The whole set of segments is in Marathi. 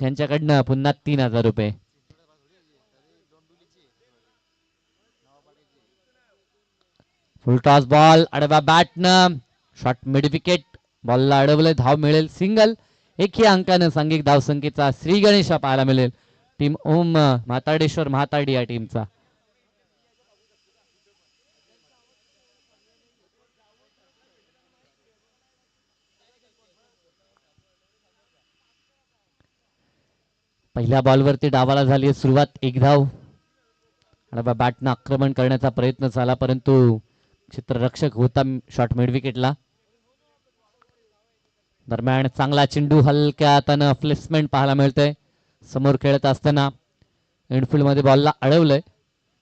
त्यांच्याकडनं पुन्हा 3000 रुपये. फुल टॉस बॉल आडवा बॅटनं शॉट मिड विकेट. बॉलला अडवलं, धाव मिळेल सिंगल. एकही अंकानं सांघिक धावसंख्येचा श्री गणेश पाहायला मिळेल टीम ओम म्हाताडेश्वर म्हाताडी या टीमचा. पहिल्या बॉलवरती डावाला झाली सुरुवात, एक धाव. आणि बॅटनं आक्रमण करण्याचा प्रयत्न झाला परंतु क्षेत्ररक्षक होता शॉट मिड विकेटला. दरम्यान चांगला चेंडू हलक्या हातानं प्लेसमेंट पाहायला मिळतंय. समोर खेळत असताना इनफिल्ड मध्ये बॉलला अडवलंय.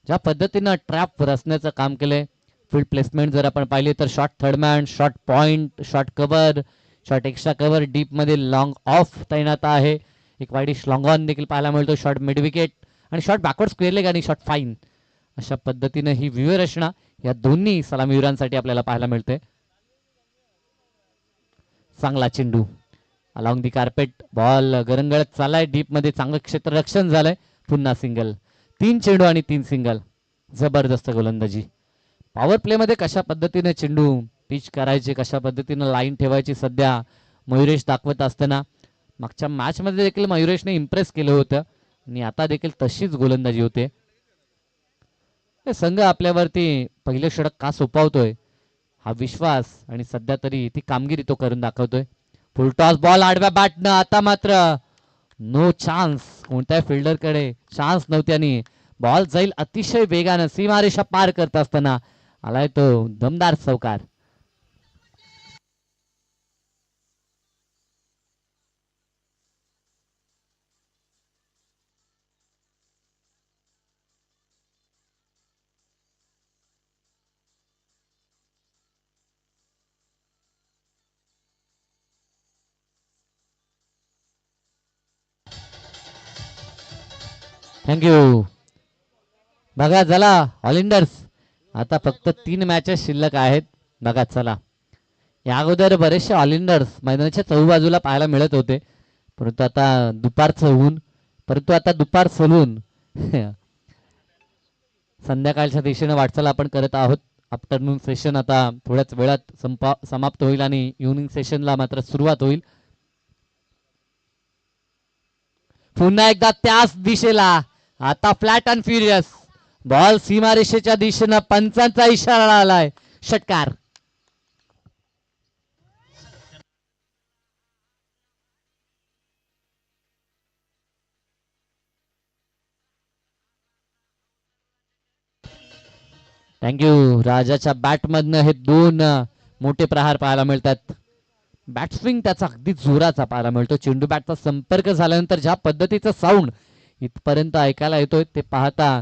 ज्या पद्धतीनं ट्रॅप रचण्याचं काम केलंय, फील्ड प्लेसमेंट जर आपण पाहिली तर shot third man, shot point, shot cover, shot extra cover, deep मध्ये लॉंग ऑफ तैनात आहे. एक वाईडिश लॉंग ऑन देखील पाहायला मिळतो. शॉट मिड विकेट आणि शॉट बॅकवर्ड स्क्वेअर लेग आणि शॉट फाईन. अशा पद्धतीनं ही व्यूहरचना या दोन्ही सलामीवीरांसाठी आपल्याला पाहायला मिळते. चांगला चेंडू अलॉंग दी कार्पेट, बॉल गरंगळत चाललाय डीप मध्ये, चांगलं क्षेत्ररक्षण झालंय. पुन्हा सिंगल. 3 चेंडू आणि 3 सिंगल. जबरदस्त गोलंदाजी. पॉवर प्ले मध्ये कशा पद्धतीने चेंडू पिच करायचे, कशा पद्धतीने लाईन ठेवायची सध्या मयुरेश दाखवत असताना मागच्या मॅच मध्ये देखील मयुरेशने इम्प्रेस केलं होतं आणि आता देखील तशीच गोलंदाजी होते. संघ आपल्यावरती पहिले षटक का सोपावतोय हा विश्वास आणि सध्या तरी ती कामगिरी तो करून दाखवतोय. फुल टॉस बॉल आडव्या बॅटनं. आता मात्र नो चान्स. कोणत्या फिल्डरकडे चान्स नव्हती आणि बॉल जाईल अतिशय वेगानं सीमारेषा पार करत असताना आलाय तो दमदार चौकार. थँक्यू. बघा चला ऑलिंडर्स आता फक्त 3 मॅचेस शिल्लक आहेत. बघा चला, या अगोदर बरेचसे ऑलिंडर्स मैदानाच्या चहूबाजूला पाहायला मिळत होते परंतु आता दुपार सोलून संध्याकाळच्या दिशेने वाटचाल आपण करत आहोत. आफ्टरनून सेशन आता थोड्याच वेळात समाप्त होईल आणि इव्हनिंग सेशनला मात्र सुरुवात होईल. पुन्हा एकदा त्याच दिशेला आता फ्लॅट अँड फ्युरियस बॉल सीमारेषेच्या दिशेनं पंचांचा इशारा आलाय. षटकार. थँक्यू. राजाच्या बॅटमधनं हे 2 मोठे प्रहार पाहायला मिळतात. बॅटस्विंग त्याचा अगदी जोराचा पाहायला मिळतो. चेंडू बॅटचा संपर्क झाल्यानंतर ज्या पद्धतीचा साऊंड इथपर्यंत ऐकायला येतोय ते पाहता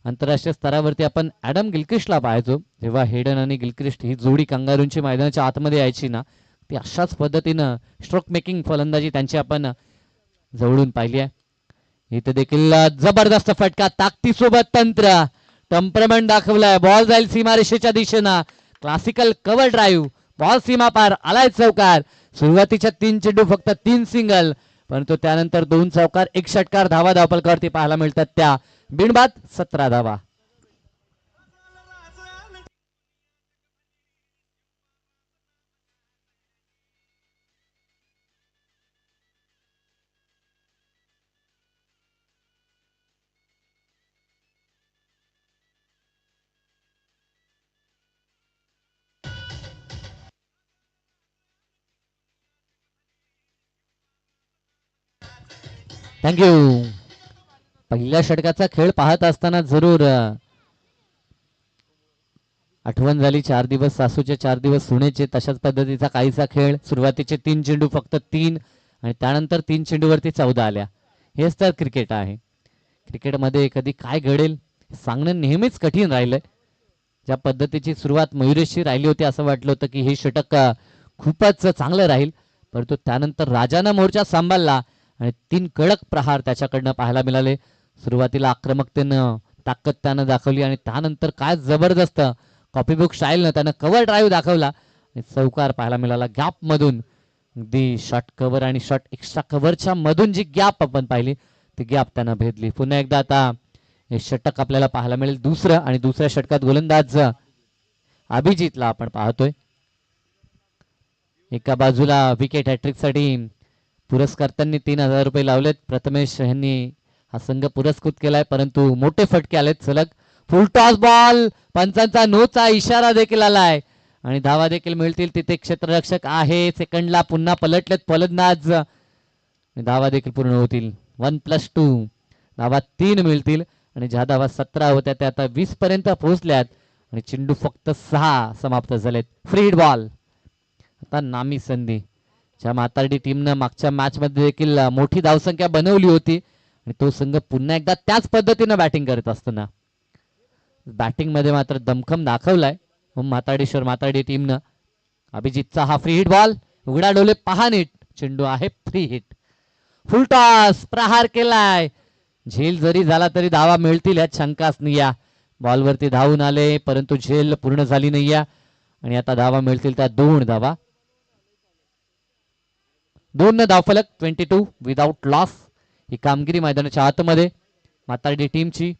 आंतरराष्ट्रीय स्तरावरती आपण ॲडम गिलक्रिस्टला पाहायचो. जेव्हा हेडन आणि गिलक्रिस्ट ही जोडी कंगारूंची मैदानाच्या आतमध्ये यायची ना, ती अशाच पद्धतीनं स्ट्रोक मेकिंग फलंदाजी त्यांची आपण जवळून पाहिली आहे. इथे देखील जबरदस्त फटका, ताकदीसोबत तंत्र, टेम्परमेंट दाखवलाय. बॉल जाईल सीमारेषेच्या दिशेनं. क्लासिकल कव्हर ड्राईव्ह, बॉल सीमा पार, आलाय चौकार. सुरुवातीच्या 3 चेंडू फक्त 3 सिंगल परंतु त्यानंतर 2 चौकार 1 षटकार. धावा धावपलकावरती पाहायला मिळतात त्या बिनबाद 17 धावा. थँक्यू. पहिल्या षटकाचा खेळ पाहत असताना जरूर आठवण झाली 4 दिवस सासूचे 4 दिवस सुनेचे. तशाच पद्धतीचा काहीसा खेळ. सुरुवातीचे 3 चेंडू फक्त 3 आणि त्यानंतर 3 चेंडूवरती 14 आल्या. हेच तर क्रिकेट आहे. क्रिकेटमध्ये कधी काय घडेल सांगणं नेहमीच कठीण राहिलंय. ज्या पद्धतीची सुरुवात मयुरेशची राहिली होती असं वाटलं होतं की हे षटक खूपच चांगलं राहील परंतु त्यानंतर राजानं मोर्चा सांभाळला आणि 3 कडक प्रहार त्याच्याकडनं पाहायला मिळाले. सुरुवातीला आक्रमकतेनं ताकद त्यानं दाखवली आणि त्यानंतर काय जबरदस्त कॉपीबुक स्टाईलनं त्यानं कव्हर ड्राईव्ह दाखवला आणि चौकार पाहायला मिळाला. गॅप मधून अगदी शॉर्ट कव्हर आणि शॉर्ट एक्स्ट्रा कव्हरच्या मधून जी गॅप आपण पाहिली ती गॅप त्यांना भेदली. पुन्हा एकदा आता हे षटक आपल्याला पाहायला मिळेल दुसरं आणि दुसऱ्या षटकात गोलंदाज अभिजितला आपण पाहतोय. एका बाजूला विकेट हॅट्रिक साठी पुरस्कर्त्यांनी 3,000 रुपये लावलेत. प्रथमेश यांनी हा संघ पुरस्कृत केलाय परंतु मोठे फटके आलेत सलग. फुल टॉस बॉल, पंचांचा नोचा इशारा देखील आलाय आणि धावा देखील मिळतील. तिथे क्षेत्ररक्षक आहे सेकंडला, पुन्हा पलटलेत फलंदाज, धावा देखील पूर्ण होतील. 1+2 धावा 3 मिळतील आणि ज्या धावा 17 होत्या त्या आता 20 पर्यंत पोहोचल्यात आणि चेंडू फक्त 6 समाप्त झालेत. Free hit ball. आता नामी संधी ज्या म्हातारडी टीमनं मागच्या मॅच मध्ये देखील मोठी धावसंख्या बनवली होती आणि तो संघ पुन्हा एकदा त्याच पद्धतीनं बॅटिंग करत असताना बॅटिंग मध्ये मात्र दमखम दाखवलाय म्हातारडेश्वर म्हातारडी टीमनं. अभिजितचा हा फ्री हिट बॉल, उघडा डोले पहा नीट, चेंडू आहे फ्री हिट. फुल टॉस प्रहार केलाय, झेल जरी झाला तरी धावा मिळतील यात शंकाच नाही. या बॉलवरती धावून आले परंतु झेल पूर्ण झाली नाही आणि आता धावा मिळतील त्या 2 धावा. 2 धावफलक 22 विदाउट लॉस. ही कामगिरी मैदानाच्या आतमध्ये म्हातारडी टीमची.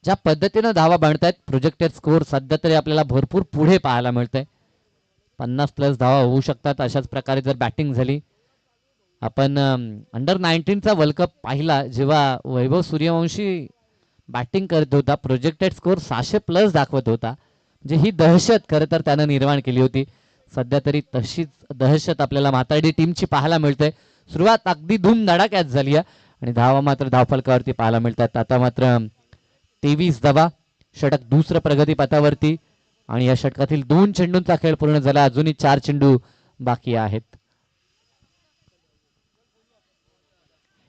ज्या पद्धतीनं धावा बांधतायत प्रोजेक्टेड स्कोर सध्या तरी आपल्याला भरपूर पुढे पाहायला मिळतंय. 50+ धावा होऊ शकतात अशाच प्रकारे जर बॅटिंग झाली. आपण अंडर 19चा वर्ल्ड कप पाहिला जेव्हा वैभव सूर्यवंशी बॅटिंग करत होता, प्रोजेक्टेड स्कोर 600+ दाखवत होता. म्हणजे ही दहशत खरं तर त्यानं निर्माण केली होती. सध्या तरी तशीच दहशत आपल्याला म्हातारडी टीमची पाहायला मिळते. सुरुवात अगदी धूमधडाक्यात झाली आहे आणि धावा मात्र धावफलकावरती पाहायला मिळतात. आता मात्र 23 धावा, षटक दुसरं प्रगती पथावरती आणि या षटकातील 2 चेंडूंचा खेळ पूर्ण झाला. अजूनही 4 चेंडू बाकी आहेत.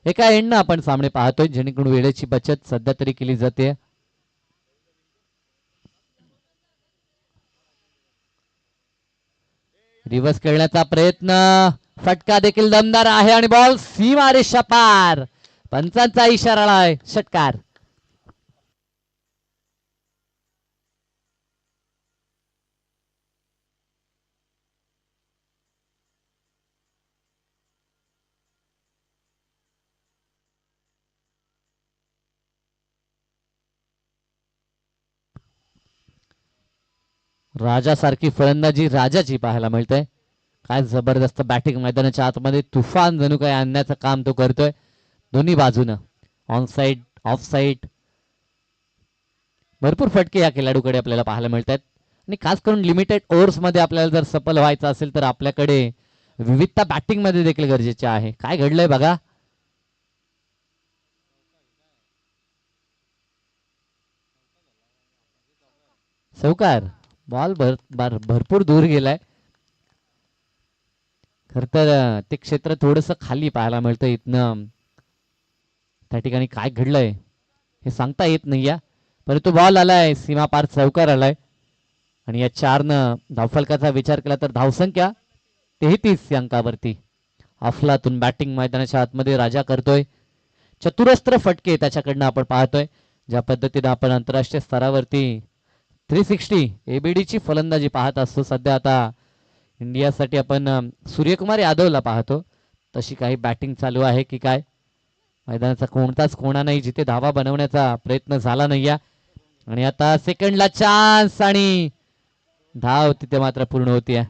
एका एंडनं आपण सामने पाहतोय जेणेकरून वेळेची बचत सध्या तरी केली जाते. रिव्हर्स खेळण्याचा प्रयत्न, फटका देखील दमदार आहे आणि बॉल सीमा रेषा पार. पंचांचा इशारा आहे, षटकार. राजासारखी फलंदाजी राजाची पाहायला मिळते. काय जबरदस्त बॅटिंग मैदानाच्या आतमध्ये तुफान जणू काय आणण्याचं काम तो करतोय दोन्ही बाजूनं. ऑन साइड ऑफ साइड भरपूर फटके या खेळाडूकडे आपल्याला पाहायला मिळतात आणि खास करून लिमिटेड ओव्हर्स मध्ये आपल्याला जर सफल व्हायचं असेल तर आपल्याकडे विविधता बॅटिंग मध्ये देखील गरजेचे आहे. काय घडलंय बघा, चौकार. बॉल भरपूर दूर गेलाय. खर तर ते क्षेत्र थोडस खाली पाहायला मिळतं इथनं. त्या ठिकाणी काय घडलंय हे सांगता येत नाही या, परंतु बॉल आलाय सीमा पार, चौकार आलाय आणि या 4नं धावफलकाचा विचार केला तर धावसंख्या 33 अंकावरती. अफलातून बॅटिंग मैदानाच्या आतमध्ये राजा करतोय. चतुरस्त्र फटके त्याच्याकडनं आपण पाहतोय. ज्या पद्धतीने आपण आंतरराष्ट्रीय स्तरावरती 360 एबीडीची फलंदाजी पाहत असतो, सध्या आता इंडियासाठी आपण सूर्यकुमार यादवला पाहतो, तशी काही बॅटिंग चालू आहे की काय. मैदानाचा कोणताच कोणा नाही जिथे धावा बनवण्याचा प्रयत्न झाला नाही आणि आता सेकंडला चान्स आणि धाव तिथे मात्र पूर्ण होती.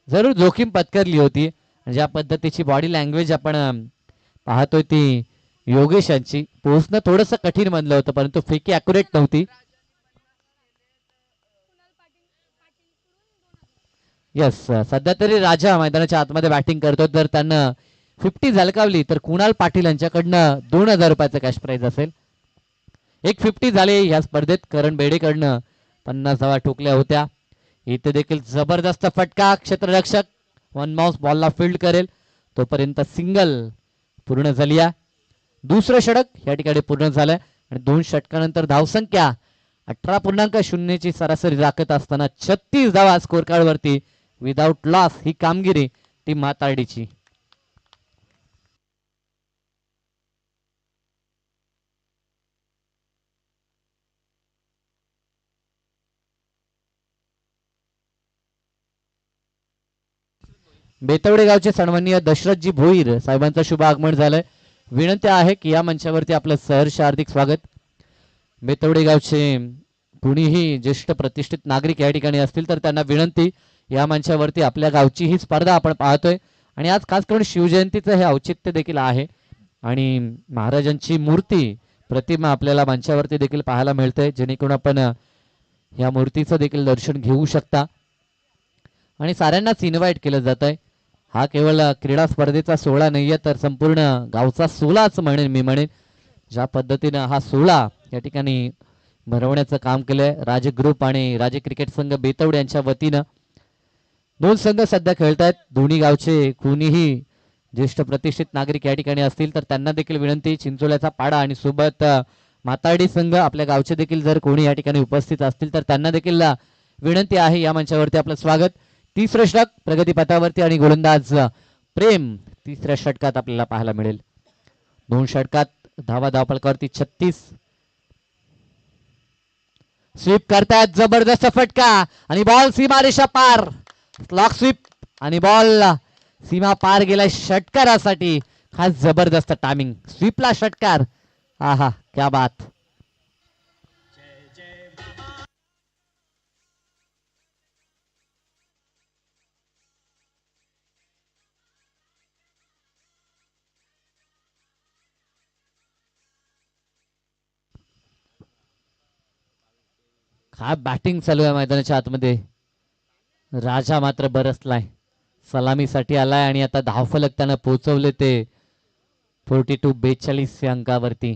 जरूर जोखीम पत्करली होती. ज्या पद्धतीची बॉडी लँग्वेज आपण पाहतोय ती योगेश यांची, पोहोचणं थोडंसं कठीण बनलं होतं परंतु फेकी अॅक्युरेट नव्हती. यस, सध्या तरी राजा मैदानाच्या आतमध्ये बॅटिंग करतो. तर त्यांना 50 झलकावली तर कुणाल पाटील यांच्याकडनं 2,000 रुपयाचं कॅश प्राइज असेल. एक 50 झाले या स्पर्धेत. करण बेडेकडनं 50 धावा ठोकल्या होत्या. इथे देखील जबरदस्त फटका, क्षेत्ररक्षक वन माउस बॉलला फील्ड करेल तोपर्यंत सिंगल पूर्ण झाली. दुसरं षटक या ठिकाणी पूर्ण झालंय आणि 2 षटकानंतर धावसंख्या 18.0 ची सरासरी राखत असताना 36 धावा स्कोर कार्ड वरती विदाउट लॉस ही कामगिरी टीम म्हातारडीची. बेतवडे गावचे सन्माननीय दशरथजी भोईर साहेबांचं शुभ आगमन झालंय. विनंती आहे की या मंचावरती आपलं सहर्ष हार्दिक स्वागत. बेतवडे गावचे कुणीही ज्येष्ठ प्रतिष्ठित नागरिक या ठिकाणी असतील तर त्यांना विनंती, या मंचावरती आपल्या गावची ही स्पर्धा आपण पाहतोय आणि आज खास करून शिवजयंतीचं हे औचित्य देखील आहे आणि महाराजांची मूर्ती प्रतिमा आपल्याला मंचावरती देखील पाहायला मिळते, जेणेकरून आपण या मूर्तीचं देखील दर्शन घेऊ शकता आणि साऱ्यांनाच इन्व्हाइट केलं जात आहे. हा केवळ क्रीडा स्पर्धेचा सोहळा नाहीये तर संपूर्ण गावचा सोहळाच म्हणेन मी म्हणेन. ज्या पद्धतीनं हा सोहळा या ठिकाणी भरवण्याचं काम केलंय राजे ग्रुप आणि राजे क्रिकेट संघ बेतवडे यांच्या वतीनं. दोन संघ सध्या खेळत आहेत. दोन्ही गावचे कोणीही ज्येष्ठ प्रतिष्ठित नागरिक या ठिकाणी असतील तर त्यांना देखील विनंती, चिंचोल्याचा पाडा आणि सोबत माताडी संघ आपल्या गावचे देखील जर कोणी या ठिकाणी उपस्थित असतील तर त्यांना देखील विनंती आहे या मंचावरती आपलं स्वागत. तिसरं षटक प्रगतीपथावरती आणि गोलंदाज प्रेम तिसऱ्या षटकात आपल्याला पाहायला मिळेल. दोन षटकात धावा धावफलकावरती 36. स्वीप करतायत, जबरदस्त फटका आणि बॉल सीमारेषा पार. स्लॉक स्वीप आणि बॉल सीमा पार गेलाय षटकारासाठी. खास जबरदस्त टायमिंग, स्वीपला षटकार. आहा क्या बात. काय बॅटिंग चालू आहे मैदानाच्या आतमध्ये. राजा मात्र बरसलाय, सलामीसाठी आलाय आणि आता धावफलक त्यानं पोहोचवले ते 42 या अंकावरती.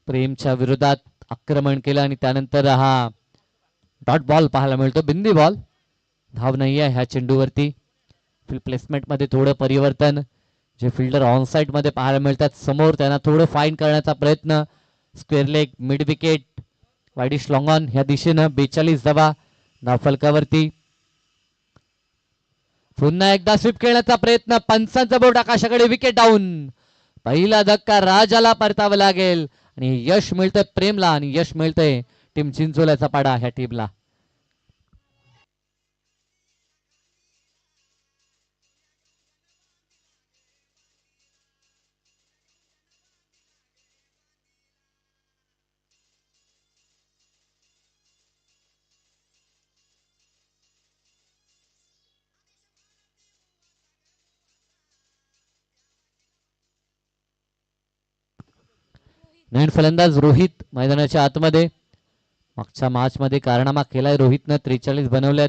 प्रेमच्या विरोधात आक्रमण केलं आणि त्यानंतर हा डॉट बॉल पाहायला मिळतो, बिंदी बॉल. धाव नाही आहे ह्या चेंडूवरती. फील्ड प्लेसमेंट मध्ये थोडं परिवर्तन. जे फिल्डर ऑन साइड मध्ये पाहायला मिळतात समोर त्यांना थोडं फाईन करण्याचा प्रयत्न. Square leg, mid wicket, widish long on ह्या दिशेनं 42 धावा धावफलकावरती. पुन्हा एकदा स्वीप खेळण्याचा प्रयत्न, पंचांचा बोट आकाशाकडे, विकेट डाऊन. पहिला धक्का राजाला परतावा लागेल आणि यश मिळतंय प्रेमला आणि यश मिळतंय टीम चिंचोल्याचा पाडा ह्या टीमला. नवीन फलंदाज रोहित मैदानाच्या आतमध्ये. मागच्या मॅच मध्ये कारनामा केलाय रोहितनं, 43 बनवल्यात.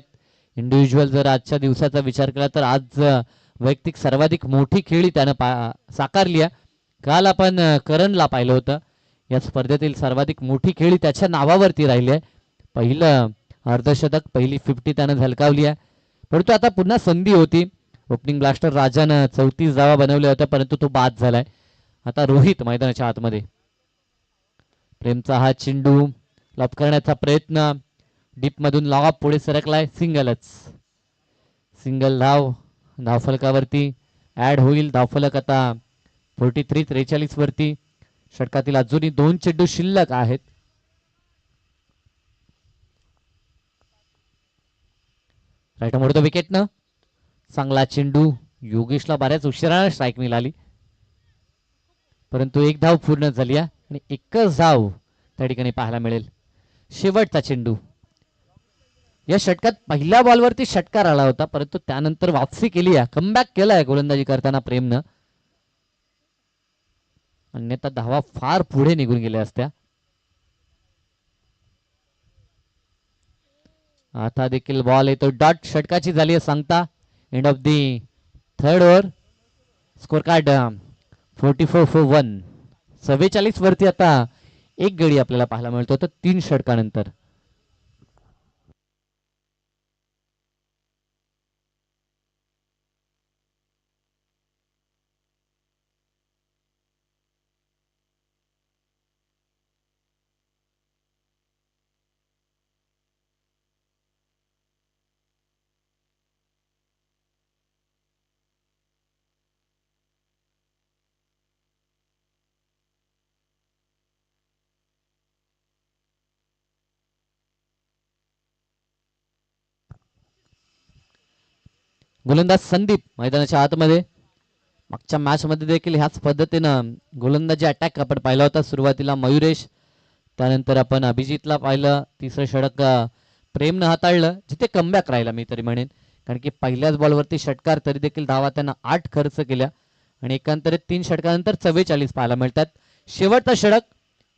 इंडिव्हिज्युअल जर आजच्या दिवसाचा विचार केला तर आज वैयक्तिक सर्वाधिक मोठी खेळी त्यानं साकारली आहे. काल आपण करणला पाहिलं होतं. या स्पर्धेतील सर्वाधिक मोठी खेळी त्याच्या नावावरती राहिली आहे. पहिलं अर्धशतक, पहिली 50 त्यानं झलकावली आहे. परंतु आता पुन्हा संधी होती. ओपनिंग ब्लास्टर राजानं 34 धावा बनवल्या होत्या परंतु तो बाद झालाय. आता रोहित मैदानाच्या आतमध्ये. प्रेमचा हा चेंडू लॉप करण्याचा प्रयत्न, डीप मधून लॉंग ऑफ पुढे सरकलाय, सिंगलच. सिंगल धाव धावफलकावरती ऍड होईल. धावफलक आता 43 वरती. षटकातील अजूनही 2 चेंडू शिल्लक आहेत. राईट मोडतो विकेटनं. चांगला चेंडू, योगेशला बऱ्याच उशिराने स्ट्राईक मिळाली परंतु एक धाव पूर्ण झाली आणि एकच धाव त्या ठिकाणी पाहायला मिळेल. शेवटचा चेंडू. या षटकात पहिल्या बॉलवरती षटकार आला होता परंतु त्यानंतर वापसी केली आहे, कमबॅक केलाय गोलंदाजी करताना प्रेमनं. अन्यथा धावा फार पुढे निघून गेल्या असत्या. आता देखील बॉल येतो डॉट. षटकाची झाली आहे सांगता. End of the third over. Score card 44 for 1. 44 वरती आता एक गडी आपल्याला पाहायला मिळतो तर 3 षटकानंतर. गोलंदाज संदीप मैदानाच्या आतमध्ये. मागच्या मॅच मध्ये देखील ह्याच पद्धतीनं गोलंदाजी अटॅक आपण पाहिला होता. सुरुवातीला मयुरेश, त्यानंतर आपण अभिजितला पाहिलं. तिसरं षटक प्रेमनं हाताळलं, जिथे कमबॅक राहिला मी तरी म्हणेन, कारण की पहिल्याच बॉलवरती षटकार तरी देखील धावा त्यांना 8 खर्च केल्या आणि एकांतरित 3 षटकानंतर 44 पाहायला मिळतात. शेवटचा षटक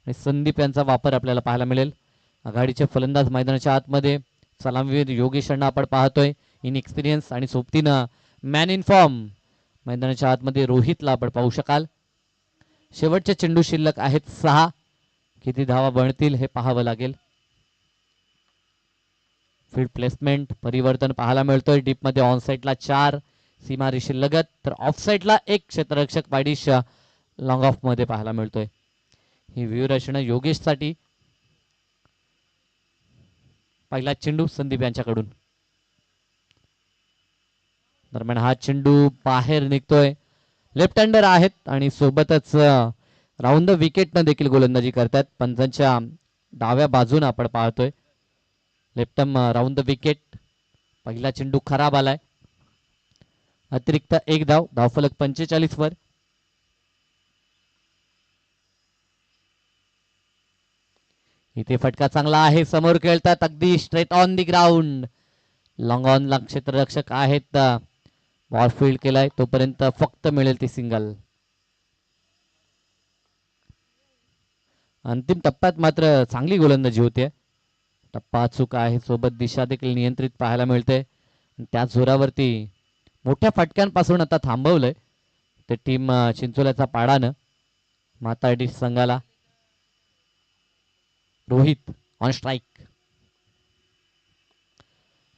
आणि संदीप यांचा वापर आपल्याला पाहायला मिळेल. आघाडीचे फलंदाज मैदानाच्या आतमध्ये सलामवीर योगेश अण्णा आपण पाहतोय, इन एक्सपिरियन्स आणि सोबतीनं मॅन इन फॉर्म मैदानाच्या आतमध्ये रोहितला आपण पाहू शकाल. शेवटचे चेंडू शिल्लक आहेत 6. किती धावा बनतील हे पाहावं लागेल. फील्ड प्लेसमेंट परिवर्तन पाहायला मिळतोय. डीप मध्ये ऑन साईडला 4 सीमारेषे लगत, तर ऑफ साईडला 1 क्षेत्ररक्षक पायडिश लॉंग ऑफ मध्ये पाहायला मिळतोय. ही व्यूहरचना योगेशसाठी. पहिला चेंडू संदीप यांच्याकडून. दरम्यान हा चेंडू बाहेर निघतोय. लेफ्ट हँडर आहेत आणि सोबतच राऊंड द विकेटनं देखील गोलंदाजी करतात. पंचांच्या डाव्या बाजून आपण पाहतोय. Left-arm round the wicket. पहिला चेंडू खराब आलाय. अतिरिक्त 1 धाव. धावफलक 45 वर. इथे फटका चांगला आहे. समोर खेळतात अगदी straight on the ground. Long on ला क्षेत्ररक्षक आहेत. बॉल फील्ड केलाय तोपर्यंत फक्त मिळेल ती सिंगल. अंतिम टप्प्यात मात्र चांगली गोलंदाजी होते. टप्पा अचूक आहे, सोबत दिशा देखील नियंत्रित पाहायला मिळते. त्या जोरावरती मोठ्या फटक्यांपासून आता थांबवलंय ते टीम चिंचोल्याचा पाडानं. माताडी संघाला. Rohit on strike.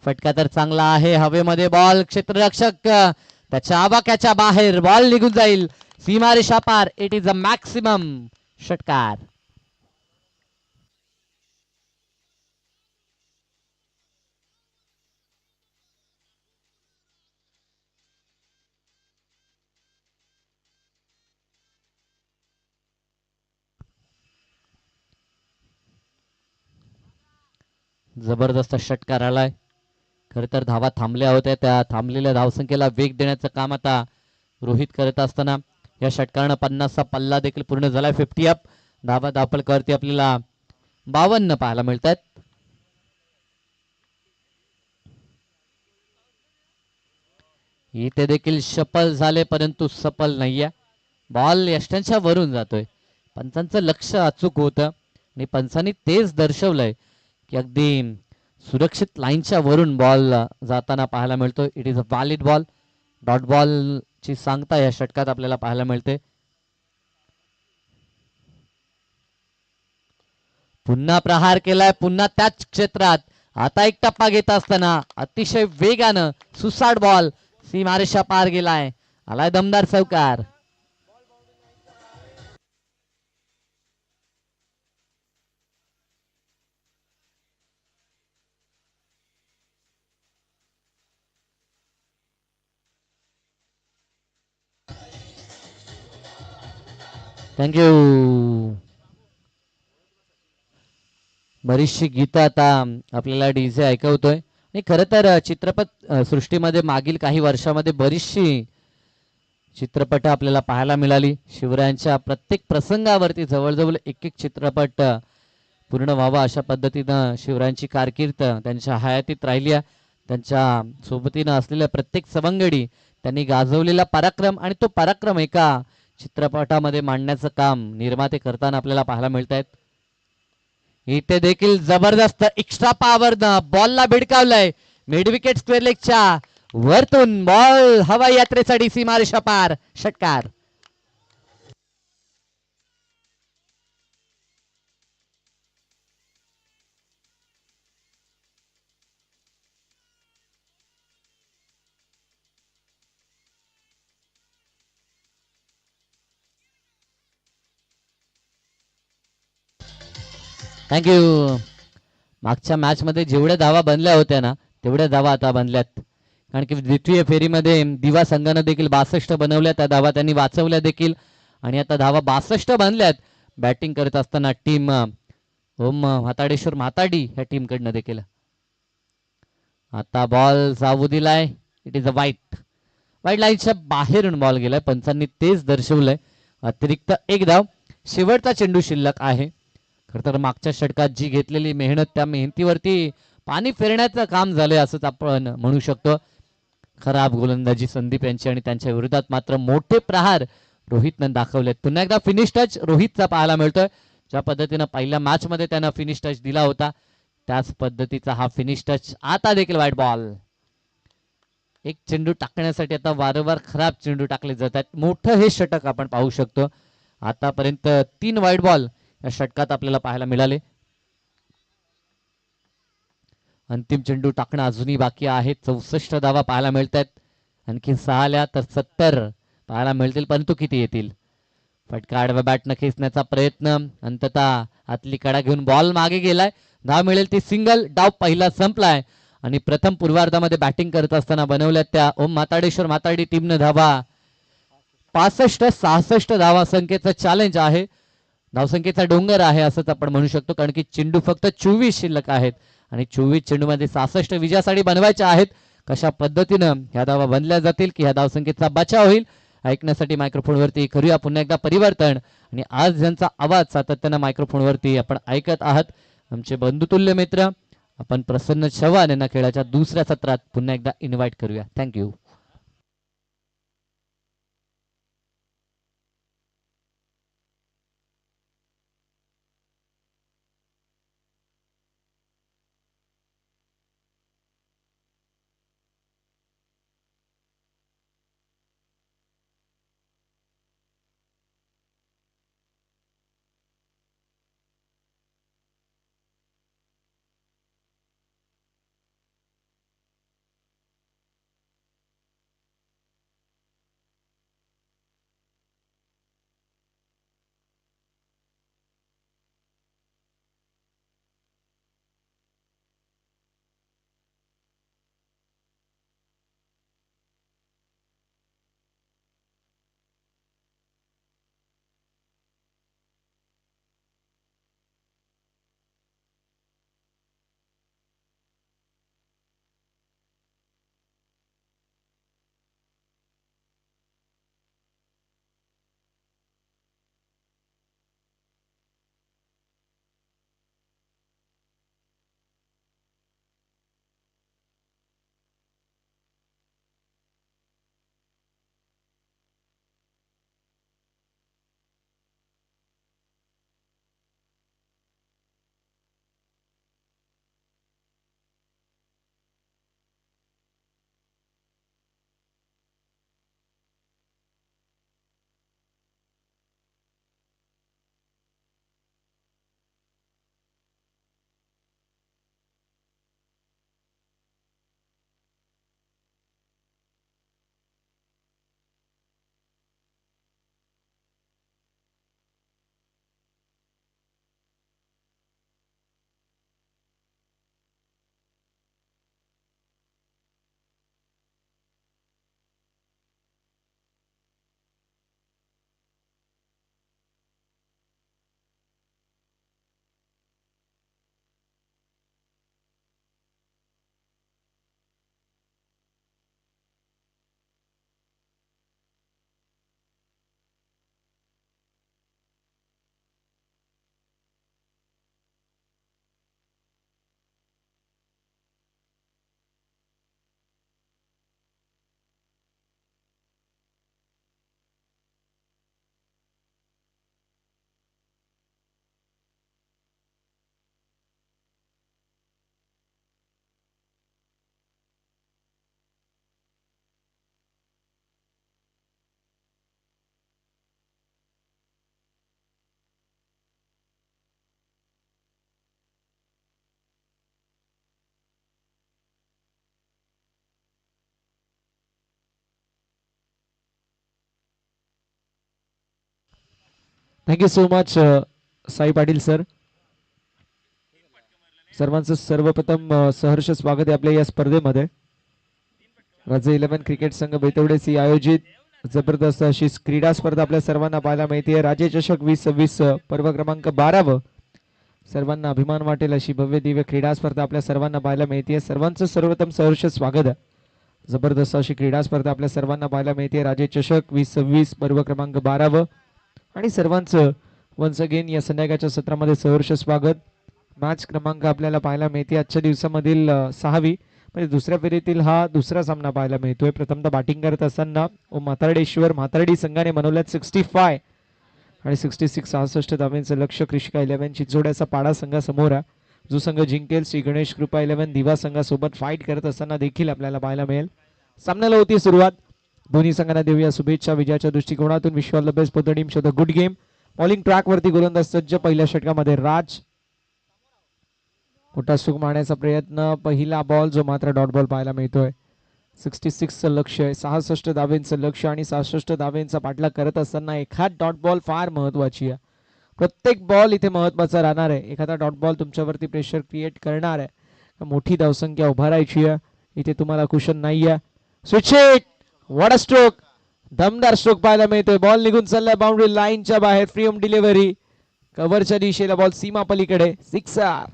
फटका तर चांगला आहे. हवेमध्ये बॉल. क्षेत्ररक्षक त्याच्या आवाक्याच्या बाहेर. बॉल निघून जाईल सीमारेषा पार. इट इज अ मॅक्सिमम षटकार. जबरदस्त षटकार आलाय. खर तर धावा थांबल्या होत्या, त्या थांबलेल्या धावसंख्येला वेग देण्याचं काम आता रोहित करत असताना या षटकानं 50चा पल्ला देखील पूर्ण झालाय. 50 अप. धावा धापलकरती आपल्याला 52 पाहायला मिळतात. इथे देखील शफल झाले परंतु सफल नाहीये. बॉल यष्टांच्या वरून जातोय. पंचांचं लक्ष अचूक होतं आणि पंचांनी तेच दर्शवलंय की अगदी सुरक्षित लाईनच्या वरून बॉल जाताना पाहायला मिळतो. It is a valid ball. Dot ball ची सांगता या षटकात आपल्याला पाहायला मिळते. पुन्हा प्रहार केलाय. पुन्हा त्याच क्षेत्रात. आता एक टप्पा घेत असताना अतिशय वेगानं सुसाट बॉल सीमारेषा पार गेलाय. आलाय दमदार चौकार. थँक्यू. बरीचशी गीतं आता आपल्याला डीजे ऐकवतोय आणि खरं तर चित्रपट सृष्टीमध्ये मागील काही वर्षामध्ये बरीचशी चित्रपट आपल्याला पाहायला मिळाली. शिवरायांच्या प्रत्येक प्रसंगावरती जवळजवळ एक एक चित्रपट पूर्ण व्हावा अशा पद्धतीनं शिवरायांची कारकीर्द त्यांच्या हयातीत राहिली. त्यांच्या सोबतीनं असलेल्या प्रत्येक सवंगडी त्यांनी गाजवलेला पराक्रम आणि तो पराक्रम एका चित्रपटामध्ये मांडण्याचं काम निर्माते करताना आपल्याला पाहायला मिळत आहेत. इथे देखील जबरदस्त एक्स्ट्रा पॉवर बॉलला भिडकावलंय. मिड विकेट स्क्वेअर लेगच्या वरतून बॉल हवाई यात्रेसाठी सीमारेषा पार. षटकार. थँक्यू. मागच्या मॅच मध्ये जेवढ्या धावा बनल्या होत्या ना तेवढ्या धावा आता बनल्यात. कारण की द्वितीय फेरीमध्ये दिवा संघानं देखील 62 बनवल्या. त्या धावा त्यांनी वाचवल्या देखील आणि आता धावा 62 बनल्यात. बॅटिंग करत असताना टीम ओम म्हाताडेश्वर म्हाताडी ह्या टीम कडनं देखील. आता बॉल जाऊ दिलाय. इट इज अ वाईट लाईनच्या बाहेरून बॉल गेलाय. पंचांनी तेच दर्शवलंय. अतिरिक्त एक धाव. शेवटचा चेंडू शिल्लक आहे. खरं तर मागच्या षटकात जी घेतलेली मेहनत, त्या मेहनतीवरती पाणी फेरण्याचं काम झालंय असंच आपण म्हणू शकतो. खराब गोलंदाजी संदीप यांची आणि त्यांच्या विरोधात मात्र मोठे प्रहार रोहितनं दाखवलेत. पुन्हा एकदा फिनिश टच रोहितचा पाहायला मिळतोय. ज्या पद्धतीनं पहिल्या मॅच मध्ये त्यानं फिनिश टच दिला होता त्याच पद्धतीचा हा फिनिश टच. आता देखील वाईट बॉल. एक चेंडू टाकण्यासाठी आता वारंवार खराब चेंडू टाकले जात आहेत. मोठं हे षटक आपण पाहू शकतो. आतापर्यंत 3 वाईट बॉल या षटकात आपल्याला पाहायला मिळाले. अंतिम चेंडू टाकणं अजूनही बाकी आहे. 64 धावा पाहायला मिळत आहेत. आणखी 6 आल्या तर 70 पाहायला मिळतील, परंतु किती येतील. फटका आडव्या बॅटनं खेचण्याचा प्रयत्न. अंततः आतली कडा घेऊन बॉल मागे गेलाय. धाव मिळेल ती सिंगल. डाव पहिला संपलाय आणि प्रथम पूर्वार्धामध्ये बॅटिंग करत असताना बनवल्यात त्या ओम माताडेश्वर माताडी टीमनं धावा 65-66 धावा संख्येचं चॅलेंज आहे. धावसंख्येचा डोंगर आहे असंच आपण म्हणू शकतो, कारण की चेंडू फक्त 24 शिल्लक आहेत आणि 24 चेंडूमध्ये 66 विजयासाठी बनवायच्या आहेत. कशा पद्धतीनं ह्या धावा बनल्या जातील की ह्या धावसंख्येचा बचाव होईल, ऐकण्यासाठी मायक्रोफोनवरती करूया पुन्हा एकदा परिवर्तन. आणि आज ज्यांचा आवाज सातत्यानं मायक्रोफोनवरती आपण ऐकत आहात आमचे बंधुतुल्य मित्र आपण प्रसन्न चव्हाण यांना खेळाच्या दुसऱ्या सत्रात पुन्हा एकदा इन्व्हाइट करूया. Thank you. Thank you so much Sai Patil sir. सर्वांचं सर्वप्रथम सहर्ष स्वागत आहे आपल्या या स्पर्धेमध्ये. राज्य 11 क्रिकेट संघ बेतवडेसी आयोजित जबरदस्त अशी क्रीडा स्पर्धा आपल्या सर्वांना पाहायला मिळते. राज्य चषक 2026 पर्व क्रमांक 12 सर्वांना अभिमान वाटेल अशी भव्य दिव्य क्रीडा स्पर्धा आपल्या सर्वांना पाहायला मिळते. सर्वांचं सर्वप्रथम सहर्ष स्वागत आहे. जबरदस्त अशी क्रीडा स्पर्धा आपल्या सर्वांना पाहायला मिळते. राजे चषक 2026 पर्व क्रमांक 12 आणि सर्वांचं वन्स अगेन या संध्याकाळच्या सत्रामध्ये सहर्ष स्वागत. मॅच क्रमांक आपल्याला पाहायला मिळते आजच्या दिवसामधील 6वी म्हणजे दुसऱ्या फेरीतील हा दुसरा सामना पाहायला मिळतोय. प्रथमतः बॅटिंग करत असताना म्हातारडी संघाने बनवल्यात 65 आणि 66 66 धावांचं लक्ष्य. कृषिका 11 चिंचोड्याचा पाडा संघासमोर आहे. जो संघ जिंकेल श्री गणेश कृपा 11 दिवा संघासोबत फाईट करत असताना देखील आपल्याला पाहायला मिळेल. सामन्याला होती सुरुवात. दोन्ही संघांना देऊया शुभेच्छा विजयाच्या दृष्टिकोनातून. Wish all the best for the team. Show the good game. Bowling track वरती गोलंदाज सज्ज. पहिल्या षटकामध्ये राज मोठा सुख मारण्याचा प्रयत्न. पहिला बॉल जो मात्र डॉट बॉल पाहायला मिळतोय. 66चं लक्ष्य आहे. 66 धावेंचं लक्ष्य आणि 66 धावेंचा पाठलाग करत असताना एखाद डॉट बॉल फार महत्वाची आहे. प्रत्येक बॉल इथे महत्वाचा राहणार आहे. एखादा डॉट बॉल तुमच्यावरती प्रेशर क्रिएट करणार आहे. मोठी धावसंख्या उभारायची आहे. इथे तुम्हाला कुशन नाही आहे. Switch hit. What a stroke. दमदार स्ट्रोक पाहायला मिळतोय. बॉल निघून चाललाय बाउंड्री लाईनच्या बाहेर. Free home delivery. कव्हरच्या दिशेला बॉल सीमा पलीकडे. सिक्सर.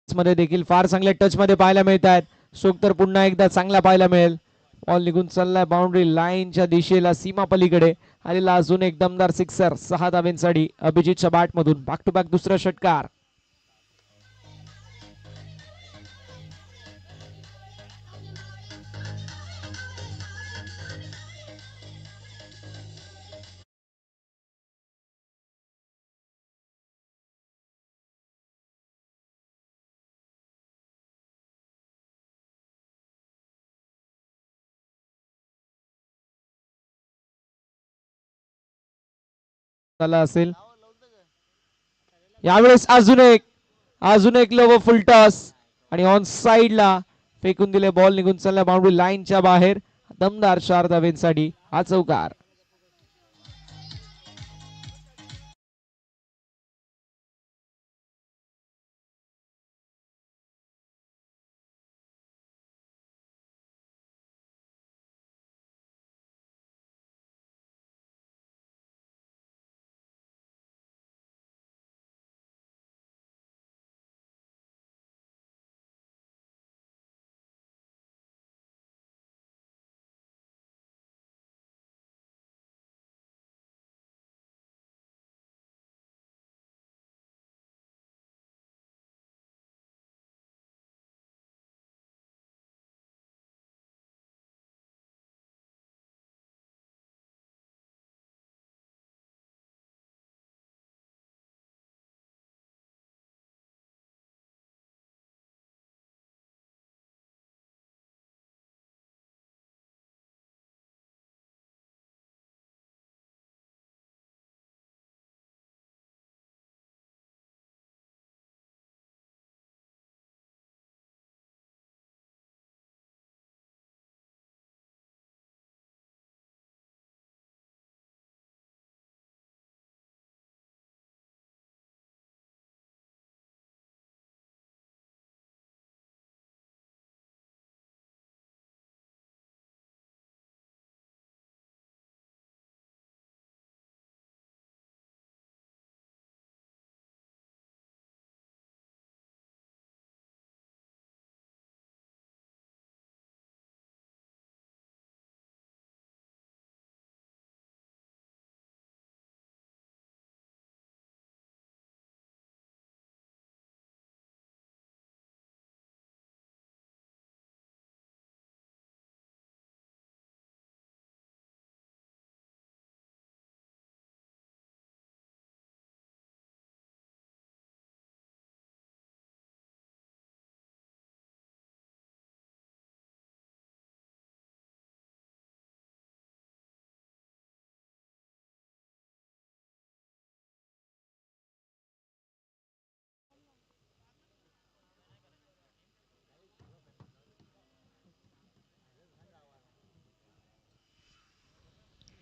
मध्ये देखील फार चांगले टच मध्ये पाहायला मिळत आहेत. स्ट्रोक तर पुन्हा एकदा चांगला पाहायला मिळेल. बॉल निघून चाललाय बाउंड्री लाईनच्या दिशेला सीमा पलीकडे. आलेला अजून एक दमदार सिक्सर. 6 धावेंसाठी अभिजितच्या बॅट मधून. बॅक टू बॅक दुसरा षटकार. असेल यावेळेस अजून एक लो व फुल टॉस आणि ऑन साइडला फेकून दिले. बॉल निघून चालला बाउंड्री लाईनच्या बाहेर. दमदार 4 धावेंसाठी हा चौकार.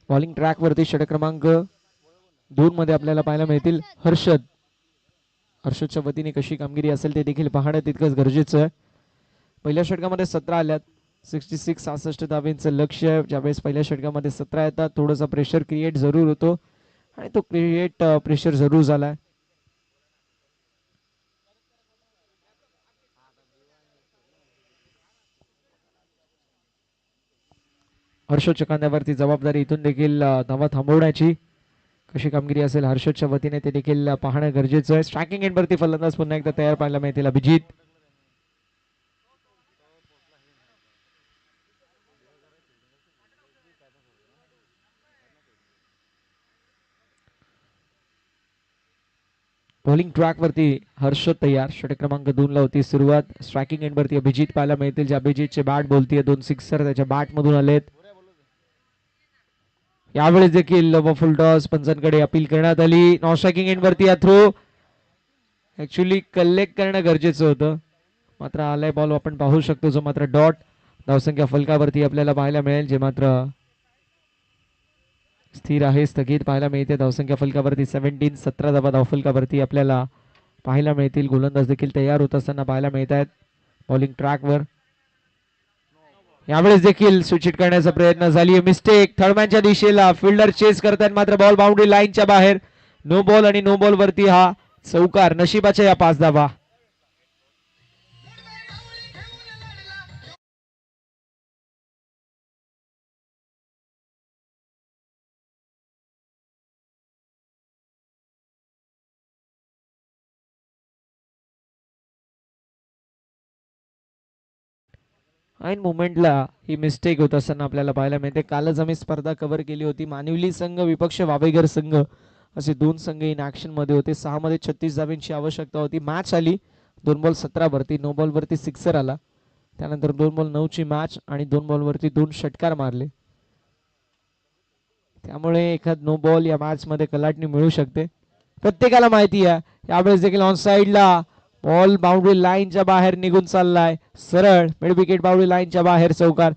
बॉलिंग ट्रॅक वरती षटक क्रमांक 2 मध्ये आपल्याला पाहायला मिळतील हर्षद हर्षदच्या वतीने कशी कामगिरी असेल ते देखील पाहणं तितकंच गरजेचं आहे. पहिल्या षटकामध्ये 17 आल्यात, 66 धावेंचं लक्ष्य आहे. ज्यावेळेस पहिल्या षटकामध्ये 17 येतात थोडंसं प्रेशर क्रिएट जरूर होतो आणि तो प्रेशर जरूर झालाय. हर्षदच्या खांद्यावरती जबाबदारी इथून देखील धावा थांबवण्याची. कशी कामगिरी असेल हर्षदच्या वतीने ते देखील पाहणं गरजेचं आहे. स्ट्रायकिंग एंडवरती फलंदाज पुन्हा एकदा तयार पाहायला मिळतील. अभिजित बॉलिंग ट्रॅक वरती हर्षद तयार. षटक क्रमांक 2 ला होती सुरुवात. स्ट्रायकिंग एंड वरती अभिजित पाहायला मिळतील. जे अभिजितचे बॅट बोलतीये. 2 सिक्सर त्याच्या बॅट मधून आलेत. यावेळेस देखील फुल टॉस पंचांकडे अपील करण्यात आली. नॉन स्ट्रायकिंग एंड वरती थ्रो ऍक्च्युली कलेक्ट करणं गरजेचं होतं, मात्र आलाय बॉल आपण पाहू शकतो जो मात्र डॉट धावसंख्या फलकावरती आपल्याला पाहायला मिळेल, जे मात्र स्थिर आहे, स्थगित पाहायला मिळते. धावसंख्या फलकावरती 17 धावा धावफलकावरती आपल्याला पाहायला मिळतील. गोलंदाज देखील तयार होत असताना पाहायला मिळत आहेत बॉलिंग ट्रॅकवर. यावेळेस देखील स्विच हिट करण्याचा प्रयत्न झाली. मिस्टेक थर्डमॅनच्या दिशेला. फिल्डर चेस करतात मात्र बॉल बाउंड्री लाईनच्या बाहेर. नो बॉल आणि नो बॉल वरती हा चौकार. नशिबाच्या या 5 धावा. ऐन मुवमेंटला ही मिस्टेक होत असताना आपल्याला पाहायला मिळते. कालच आम्ही स्पर्धा कव्हर केली होती. मानिवली संघ विपक्ष वावेघर संघ असे 2 संघ इन ऍक्शन मध्ये होते. 6 मध्ये 36 धावांची आवश्यकता होती. मॅच आली 2 बॉल 17 वरती. नो बॉल वरती सिक्सर आला. त्यानंतर 2 बॉल 9 ची मॅच आणि 2 बॉल वरती 2 षटकार मारले. त्यामुळे एखाद नो बॉल या मॅच मध्ये कलाटणी मिळू शकते, प्रत्येकाला माहिती आहे. यावेळेस देखील ऑन साइडला बॉल बाउंड्री लाईनच्या बाहेर निघून चाललाय. सरळ मिड विकेट बाउंड्री लाईनच्या बाहेर चौकार.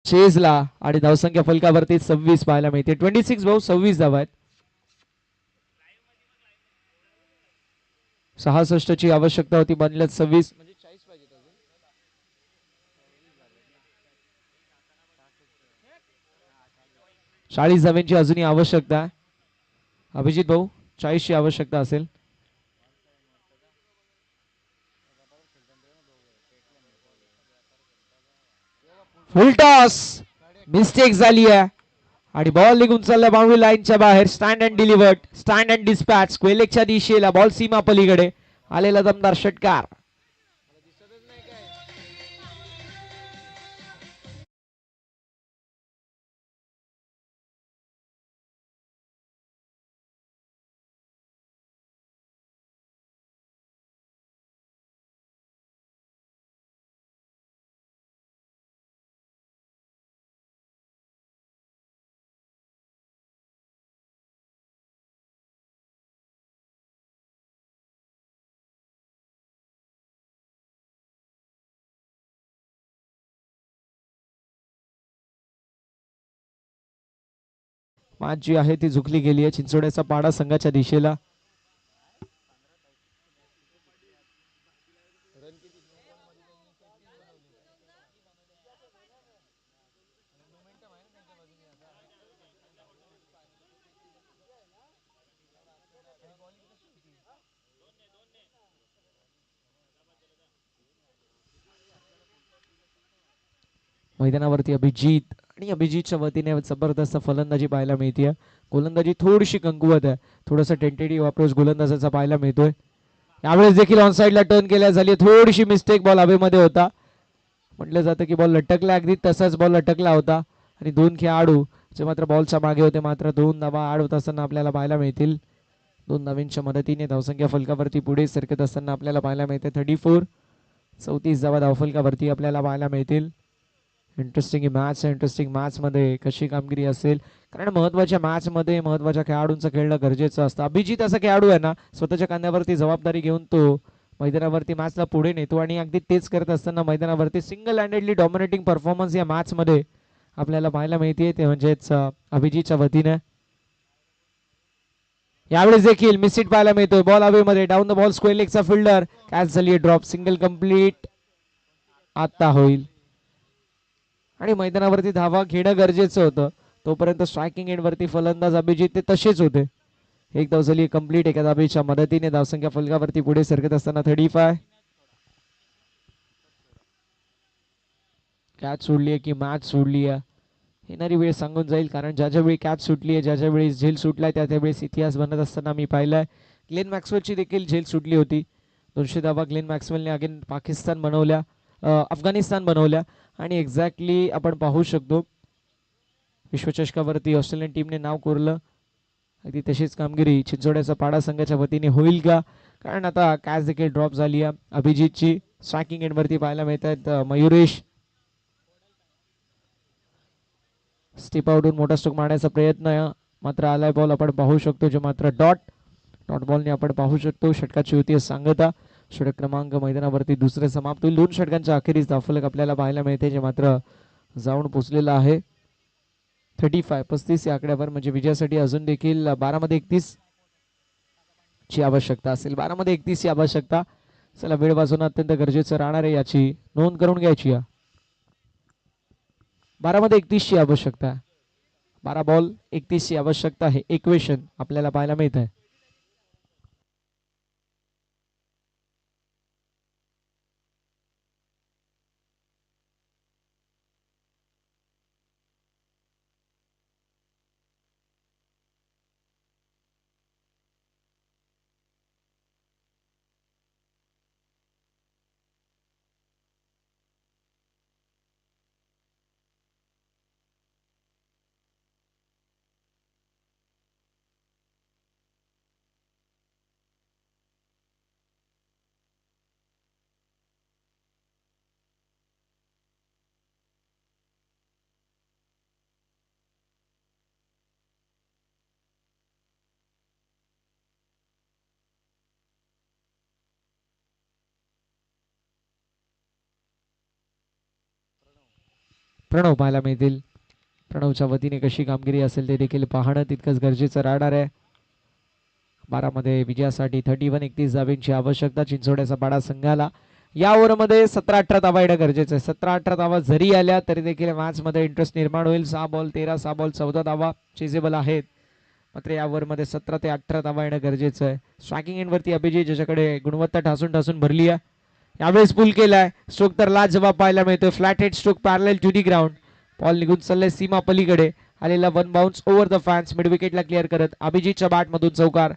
चेजला आणि धावसंख्या फलकावरती 26 पाहायला मिळते. 26 भाऊ 26 धावा आहेत. 66 ची आवश्यकता होती, बनल्यात 26. 40 धाव्यांची अजूनही आवश्यकता. अभिजित भाऊ 40 ची आवश्यकता असेल. फुल टॉस मिस्टेक झाली आहे आणि बॉल निघून चालला बाउंड्री लाईनच्या बाहेर. Stand and delivered, stand and dispatch. क्वेलेकच्या दिशेला बॉल सीमा पलीकडे आलेला दमदार षटकार. मॅच जी आहे ती झुकली गेली आहे चिंचोड्याचा पाडा संघाच्या दिशेला. मैदानावरती अभिजित आणि अभिजितच्या वतीने जबरदस्त फलंदाजी पाहायला मिळते. गोलंदाजी थोडीशी कमकुवत आहे. थोडासा टेंटेटिव्ह अप्रोच गोलंदाजाचा पाहायला मिळतोय. यावेळेस देखील ऑन साइडला टर्न केल्या झाली. थोडीशी मिस्टेक, बॉल हवेमध्ये होता. म्हटलं जातं की बॉल लटकला, अगदी तसाच बॉल लटकला होता आणि 2 खेळाडू जे मात्र बॉलच्या मागे होते, मात्र 2 धावा आड होत असताना आपल्याला पाहायला मिळतील. 2 धावांच्या मदतीने धावसंख्या फलकावरती पुढे सरकत असताना आपल्याला पाहायला मिळते. 34 34 धावा धावफलकावरती आपल्याला पाहायला मिळतील. इंटरेस्टिंग मॅच मध्ये कशी कामगिरी असेल, कारण महत्वाच्या मॅच मध्ये महत्वाच्या खेळाडूंचं खेळणं गरजेचं असतं. अभिजित असा खेळाडू आहे ना, स्वतःच्या खांद्यावरती जबाबदारी घेऊन तो मैदानावरती मॅचला पुढे नेतो आणि अगदी तेच करत असताना मैदानावरती सिंगल हँडेडली डॉमिनेटिंग परफॉर्मन्स या मॅच मध्ये आपल्याला पाहायला मिळते, ते म्हणजेच अभिजितच्या वतीने. यावेळेस देखील मिस हिट पाहायला मिळतोय. बॉल हवे मध्ये, डाऊन द बॉल स्क्वेअर लेगचा फिल्डर, कॅच झाली ड्रॉप, सिंगल कंप्लीट आता होईल. आणि मैदानावरती धावा घेणं गरजेचं होतं, तोपर्यंत स्ट्रायकिंग एंड वरती फलंदाज अभिजित ते तसेच होते. एक धाव झाली कंप्लीट एका धावेच्या मदतीने. धावसंख्या फलकावरती पुढे सरकत असताना 35. कॅच सोडली आहे की मॅच सोडली आहे येणारी वेळ सांगून जाईल, कारण ज्या ज्या वेळी कॅच सुटली आहे, ज्या ज्या वेळी झेल सुटलाय, त्या त्यावेळेस इतिहास बनत असताना मी पाहिलाय. ग्लेन मॅक्सवेलची देखील झेल सुटली होती. 200 धावा ग्लेन मॅक्सवेलने अगेन पाकिस्तान बनवल्या, अफगाणिस्तान बनवल्या. आणि एक्झॅक्टली आपण पाहू शकतो विश्वचषकावरती ऑस्ट्रेलियन टीमने नाव कोरलं. अगदी तशीच कामगिरी चिंचोड्याचा पाडा संघाच्या वतीने होईल का, कारण आता कॅच देखील ड्रॉप झाली आहे अभिजितची. स्ट्रायकिंग एंडवरती पाहायला मिळत आहेत मयुरेश. स्टिप आउटून मोठा स्ट्रोक मारण्याचा प्रयत्न मात्र आलाय बॉल आपण पाहू शकतो, जो मात्र डॉट बॉलने आपण पाहू शकतो. षटकाची होती सांगता. षटक क्रमांक मैदानावरती दुसरे समाप्त होईल. 2 षटकांच्या अखेरीस धावफलक आपल्याला पाहायला मिळते, जे मात्र जाऊन पोचलेलं आहे 35 या आकड्यावर. म्हणजे विजयासाठी अजून देखील 12 मध्ये 31 ची आवश्यकता असेल. 12 मध्ये 31 ची आवश्यकता. चला, वेळ वाचवणं अत्यंत गरजेचं राहणार आहे, याची नोंद करून घ्यायची. 12 मध्ये 31 ची आवश्यकता. 12 बॉल 31 ची आवश्यकता आहे. इक्वेशन आपल्याला पाहायला मिळत आहे. प्रणव पाहायला मिळतील. प्रणवच्या वतीने कशी कामगिरी असेल ते देखील पाहणं तितकंच गरजेचं राहणार आहे. 12 मध्ये विजयासाठी 31 धावांची आवश्यकता चिंचोड्याचा पाडा संघाला. या ओव्हरमध्ये 17-18 धावा येणं गरजेचं आहे. 17-18 धावा जरी आल्या तरी देखील मॅच मध्ये इंटरेस्ट निर्माण होईल. 6 बॉल 13, 6 बॉल 14 धावा चेजेबल आहेत. मात्र या ओव्हरमध्ये 17 ते 18 धावा येणं गरजेचं आहे. स्ट्रायकिंग एंड वरती अभिजित, ज्याच्याकडे गुणवत्ता ठासून ठासून भरली आहे, यावेळेस पुल केलाय. स्ट्रोक तर लाज जवाब पाहायला मिळतोय. Flat head stroke parallel to the ground. Ball निघून चाललाय सीमा पलीकडे. आलेला 1 bounce over the fans. Mid विकेटला क्लिअर करत अभिजितच्या बॅट मधून चौकार.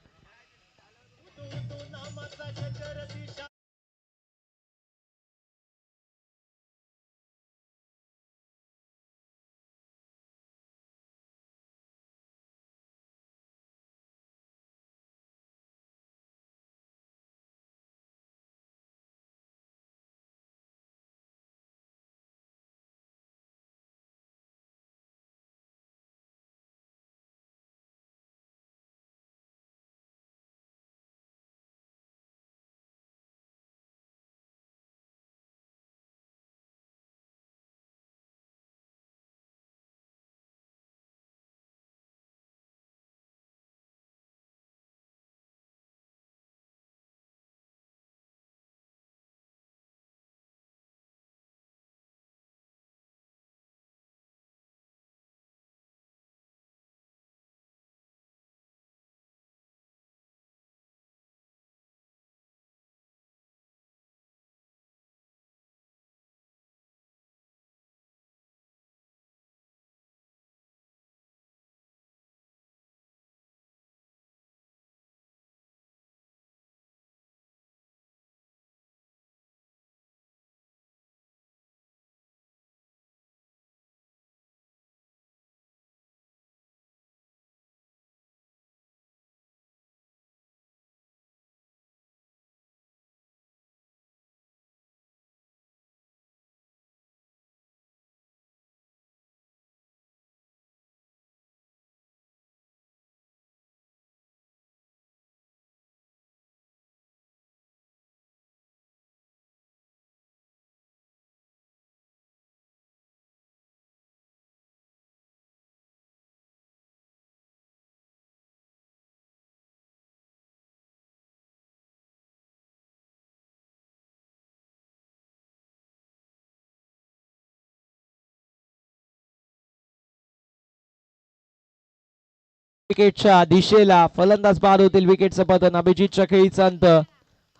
विकेटच्या दिशेला फलंदाज बाद होतील. विकेटचं पतन. अभिजितच्या खेळीचा अंत.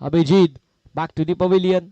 Abhijit back to the pavilion.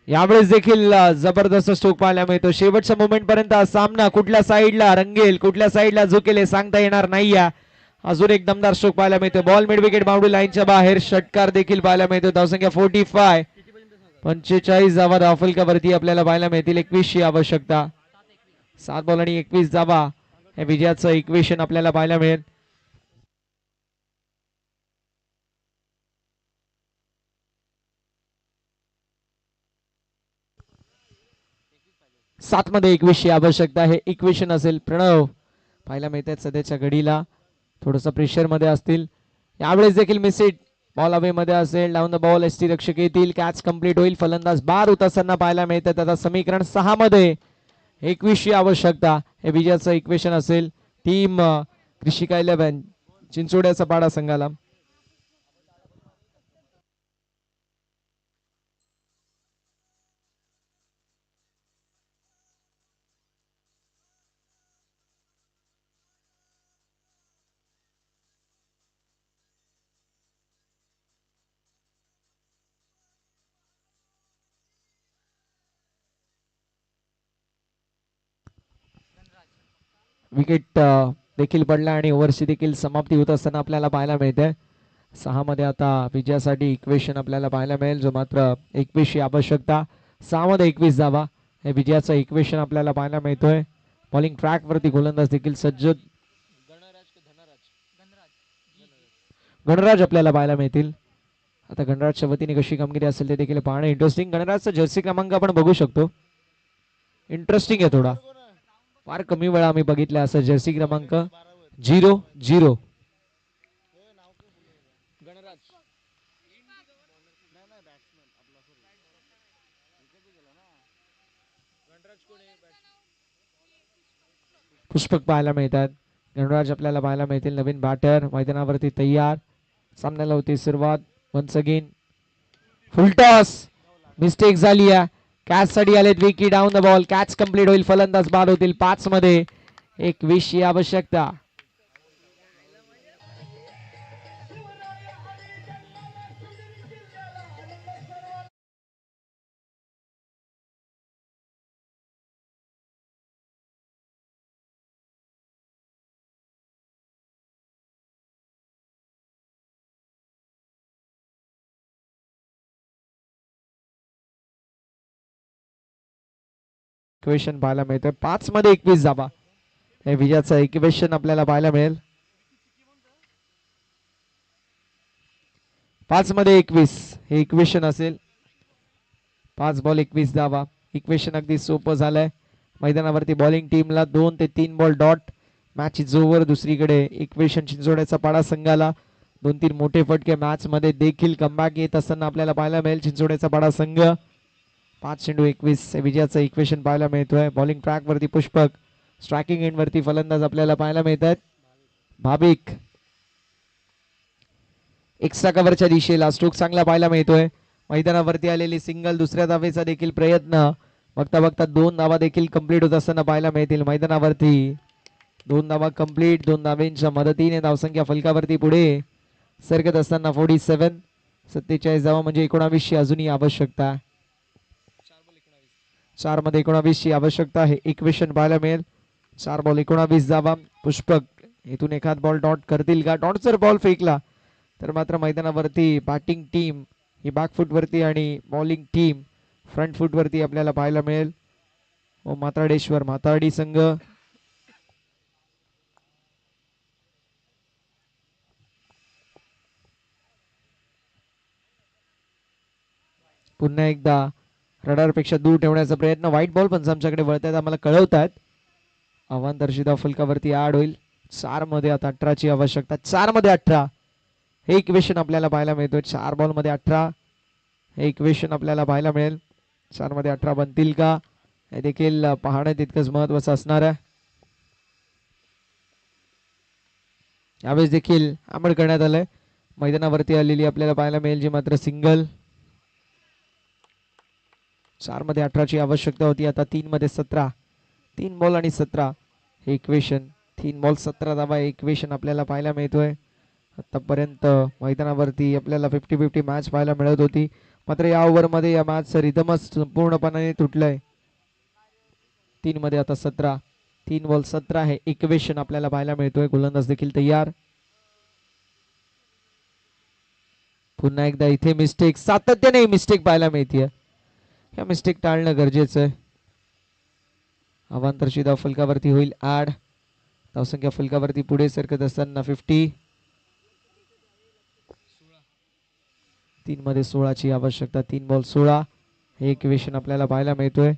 यावेळेस देखील जबरदस्त स्ट्रोक पाहायला मिळतो. शेवटच्या मोमेंट पर्यंत सामना कुठल्या साईडला रंगेल, कुठल्या साईडला झुकेल हे सांगता येणार नाहीये. अजून एक दमदार स्ट्रोक पाहायला मिळतो. बॉल मिड विकेट बाउंड्री लाईनच्या बाहेर. षटकार देखील पाहायला मिळतो. धावसंख्या 45. 45 धावा धावफलकावरती आपल्याला पाहायला मिळतील. 21ची आवश्यकता. 7 बॉल आणि 21 धावा हे विजयाचं इक्वेशन आपल्याला पाहायला मिळेल. 7 मध्ये 21ची आवश्यकता. हे इक्वेशन असेल. प्रणव पाहायला मिळतात सध्याच्या घडीला थोडस प्रेशर मध्ये असतील. यावेळेस देखील मिस हिट. बॉल अवे मध्ये असेल. डाऊन द बॉल एसटी रक्षक येतील. कॅच कंप्लीट होईल. फलंदाज बाद होत असताना पाहायला मिळतात. आता समीकरण 6 मध्ये 21ची आवश्यकता हे विजयाचं इक्वेशन असेल. टीम कृषिका 11 चिंचोड्याचा पाडा संघाला. विकेट देखील पडला आणि ओव्हरची देखील समाप्ती होत असताना आपल्याला पाहायला मिळते. 6 मध्ये आता विजयासाठी इक्वेशन आपल्याला पाहायला मिळेल. जो मात्र 21ची आवश्यकता. 6 मध्ये 21 धावा हे विजयाचं इक्वेशन आपल्याला पाहायला मिळतोय. बॉलिंग ट्रॅक वरती गोलंदाज देखील सज्ज. गणराज आपल्याला पाहायला मिळतील. आता गणराजच्या वतीने कशी कामगिरी असेल ते देखील पाहणं इंटरेस्टिंग. गणराजचा जर्सी क्रमांक आपण बघू शकतो. इंटरेस्टिंग आहे थोडा. फार कमी वेळा आम्ही बघितला असं जर्सी क्रमांक 00. पुष्पक पाहायला मिळतात. गणराज आपल्याला पाहायला मिळतील. नवीन बॅटर मैदानावरती तयार. सामन्याला होती सुरुवात. Once again full toss. मिस्टेक झाली आहे. कॅच साठी आलेत. Vicky down the ball. Catch complete होईल. फलंदाज बाद होतील. 5 मध्ये 21ची आवश्यकता. इक्वेशन पाहायला मिळतोय. 5 मध्ये 21 धावा हे विजयाचं इक्वेशन आपल्याला पाहायला मिळेल. 5 मध्ये 21 हे इक्वेशन असेल. 5 बॉल 21 धावा. इक्वेशन अगदी सोपं झालंय. मैदानावरती बॉलिंग टीमला 2 ते 3 ball dot. Match is over. दुसरीकडे इक्वेशन चिंचोड्याचा पाडा संघाला 2-3 मोठे फटके. मॅच मध्ये देखील कमबॅक येत असताना आपल्याला पाहायला मिळेल. चिंचोड्याचा पाडा संघ 5 चेंडू 21 हे विजयाचं इक्वेशन पाहायला मिळतोय. बॉलिंग ट्रॅक वरती पुष्पक. स्ट्रायकिंग एंड वरती फलंदाज आपल्याला पाहायला मिळतात. भाविक एक्स्ट्रा कव्हरच्या दिशेला. स्ट्रोक चांगला पाहायला मिळतोय. मैदानावरती आलेली सिंगल, दुसऱ्या धावेचा देखील प्रयत्न. बघता बघता 2 धावा देखील कंप्लीट होत असताना पाहायला मिळतील मैदानावरती. 2 धावा कंप्लीट, 2 धावेंच्या मदतीने धावसंख्या फलकावरती पुढे सरकत असताना 47. 47 धावा म्हणजे 19ची अजूनही आवश्यकता. 4 मध्ये 19ची आवश्यकता आहे. इक्वेशन पाहायला मिळेल. 4 बॉल 19 धावा. पुष्पक इथून एखाद बॉल डॉट करतील का? डॉट जर बॉल फेकला तर मात्र मैदानावरती बॅटिंग टीम ही बॅकफूट वरती आणि बॉलिंग टीम फ्रंट फूट वरती आपल्याला पाहायला मिळेल. माताडेश्वर माताडी संघ पुन्हा एकदा रडार पेक्षा दूर ठेवण्याचा प्रयत्न. व्हाईट बॉल पण आमच्याकडे वळतायत, आम्हाला कळवतात. आव्हान दर्शिता फलकावरती ऍड होईल. 4 मध्ये आता 18ची आवश्यकता. 4 मध्ये 18 हे इक्वेशन आपल्याला पाहायला मिळतोय. 4 बॉल मध्ये 18 हे इक्वेशन आपल्याला पाहायला मिळेल. 4 मध्ये 18 बनतील का हे देखील पाहणं तितकंच महत्वाचं असणार आहे. यावेळेस देखील अंमल करण्यात आलंय. मैदानावरती आलेली आपल्याला पाहायला मिळेल जी मात्र सिंगल. 4 मध्ये 18ची आवश्यकता होती. आता 3 मध्ये 17. 3 बॉल आणि 17 हे इक्वेशन. 3 बॉल 17 धावा हे इक्वेशन आपल्याला पाहायला मिळतोय. आतापर्यंत मैदानावरती आपल्याला 50-50 मॅच पाहायला मिळत होती, मात्र या ओव्हरमध्ये या मॅचचं रिदमच संपूर्णपणे तुटलंय. 3 मध्ये आता 17. 3 बॉल 17 हे इक्वेशन आपल्याला पाहायला मिळतोय. गोलंदाज देखील तयार. पुन्हा एकदा इथे मिस्टेक, सातत्याने मिस्टेक पाहायला मिळते. या मिस्टेक टाळणं गरजेचं आहे. अवांतर धाव फलकावरती होईल ऍड. धावसंख्या फलकावरती पुढे सरकत असताना 50. 3 मध्ये 16ची आवश्यकता. 3 बॉल 16 हे इक्वेशन आपल्याला पाहायला मिळतोय.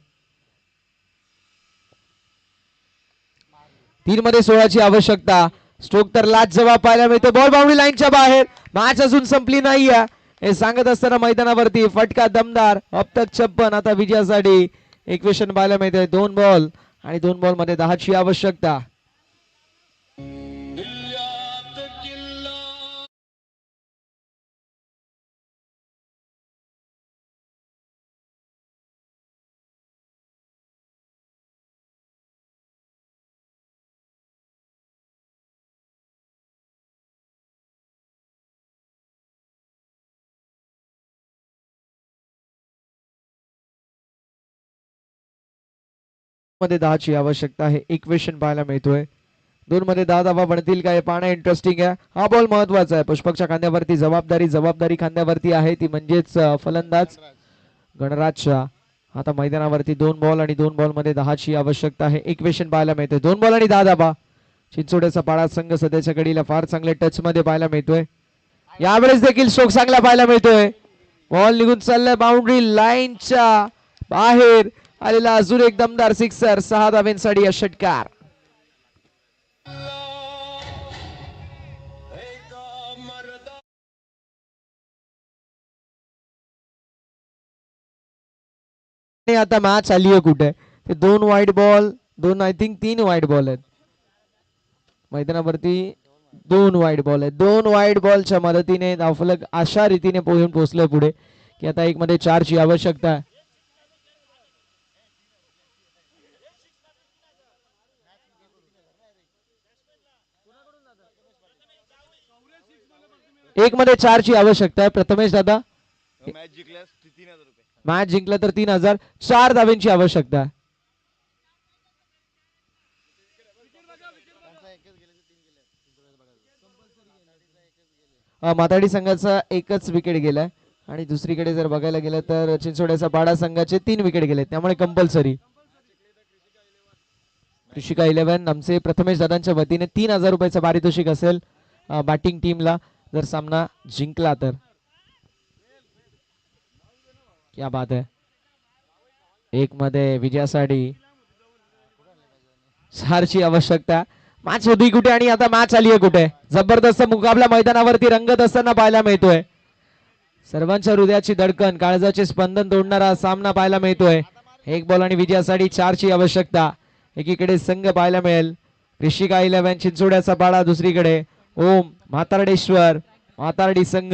3 मध्ये 16ची आवश्यकता. स्ट्रोक तर लाच जवाब पाहायला मिळतो. बॉल बाउंड्री लाईनच्या बाहेर. मॅच अजून संपली नाहीये हे सांगत असताना मैदानावरती फटका दमदार. अब तक 56. आता विजयासाठी इक्वेशन पाहायला मिळतोय. 2 बॉल आणि 2 बॉल मध्ये 10ची आवश्यकता. मध्ये 10ची आवश्यकता आहे. इक्वेशन पाहायला मिळतोय. 2 मध्ये 10 धावा बनतील का हे पाहणं इंटरेस्टिंग आहे. हा बॉल महत्वाचा आहे. पुष्पकच्या खांद्यावरती जबाबदारी खांद्यावरती आहे ती म्हणजेच फलंदाज गणराजच्या. आता मैदानावरती 2 बॉल आणि 2 बॉल मध्ये 10ची आवश्यकता आहे. इक्वेशन पाहायला मिळते. 2 बॉल आणि 10 धावा. चिंचोड्याचा पाडा संघ सध्याच्या घडीला फार चांगले टच मध्ये पाहायला मिळतोय. यावेळेस देखील स्ट्रोक चांगला पाहायला मिळतोय. बॉल निघून चाललाय बाउंड्री लाईनच्या बाहेर आलेला अजून एक दमदार सिक्सर. 6 धावेंसाठी या षटकार. आता मॅच आली आहे कुठे ते 2 वाईट बॉल 2 आय थिंक 3 वाईट बॉल आहेत मैदानावरती. 2 वाईट बॉल आहेत. 2 वाईट बॉलच्या मदतीने धावफलक अशा रीतीने पोहोचलोय पुढे की आता 1 मध्ये 4ची आवश्यकता आहे. एक मध्ये 4ची आवश्यकता आहे. प्रथमेश दादा मॅच जिंकलं तर 3000. 4 धावेंची आवश्यकता आहे. माताडी संघाचा एकच विकेट गेलाय आणि दुसरीकडे जर बघायला गेलं तर चिंचोड्याचा पाडा संघाचे 3 विकेट गेले, त्यामुळे कंपल्सरी. कृषिका 11 आमचे प्रथमेश दादांच्या वतीने 3000 रुपयाचं पारितोषिक असेल बॅटिंग टीमला जर सामना जिंकला तर. क्या बात है. 1 मध्ये विजयासाठी 4ची आवश्यकता. मॅच होती कुठे आणि आता मॅच आली आहे कुठे. जबरदस्त मुकाबला मैदानावरती रंगत असताना पाहायला मिळतोय. सर्वांच्या हृदयाची धडकन काळजाचे स्पंदन तोडणारा सामना पाहायला मिळतोय. 1 बॉल आणि विजयासाठी 4ची आवश्यकता. एकीकडे संघ पाहायला मिळेल कृषिका 11 चिंचोड्याचा पाडा, दुसरीकडे ओम मातार्डेश्वर मातार्डी संघ